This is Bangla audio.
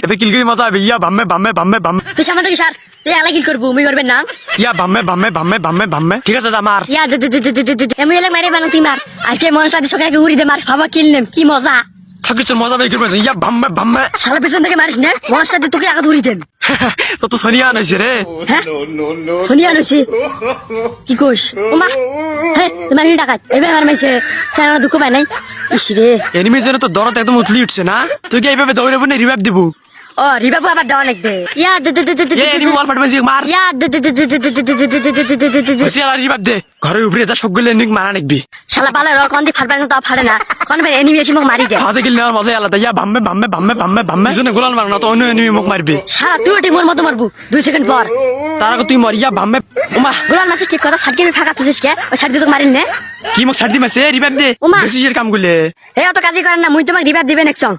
এবে কিল করে মজা হবে ইয়া বাম্মে বাম্মে বাম্মে বাম্মে তুই সামনে থেকে সার তুই একলা কিল করবো মুই করবেন না ইয়া বাম্মে বাম্মে বাম্মে বাম্মে বাম্মে ঠিক আছে আমার ইয়া আমি এলাক মারে বানো তুই মার আজকে মনটা দিয়ে সকালে উড়ি দে মার বাবা কিল নেম কি মজা থাকিস তোর মজা বের করবে ইয়া বাম্মে বাম্মে শালা পেছন থেকে মারিস না মনটা দিয়ে তোকে আগে উড়ি দেন তো তো সোনিয়া আনাইছে রে হ্যাঁ সোনিয়া নইছে কি কইস ওমা হে তোমার হিন ডাকাত এবে আমার মাইছে চানা দুঃখ পায় নাই ইস রে এনিমি জন্য তো দরদ একদম উতলি উঠছে না তুই কি এইভাবে দৌড়ে বনে রিভাইভ দিব ও রিবাবু আবার দেওয়া লাগবে ইয়া এ এনিমি ওয়াল ফাট মাঝে মার ইয়া সিয়ালা রিভাইভ দে ঘরের উপরে যা সবগুলো এনিমি মারা নাকবি শালা বালা র কোন দি ফাটবার না তা ফাড়ে না কোন বে এনিমি এসে মোক মারি দে হাতে কিল নেওয়ার মজা আলাদা ইয়া বাম্মে বাম্মে বাম্মে বাম্মে বাম্মে পিছনে গোলাল মার না তো অন্য এনিমি মুখ মারবি শালা তুই ওটি মোর মতো মারবু 2 সেকেন্ড পর তার আগে তুই মর ইয়া বাম্মে ওমা গোলাম মাসি ঠিক কথা সাইড গেমে ফাঁকা তুছিস কে ওই সাইড দিয়ে মারিন নে কি মুখ ছাড় দি মাসে রিভাইভ দে ওমা। দেশির কাম গুলে হে অত কাজই করেন না মুই তোমাক রিভাইভ দিবেন একসং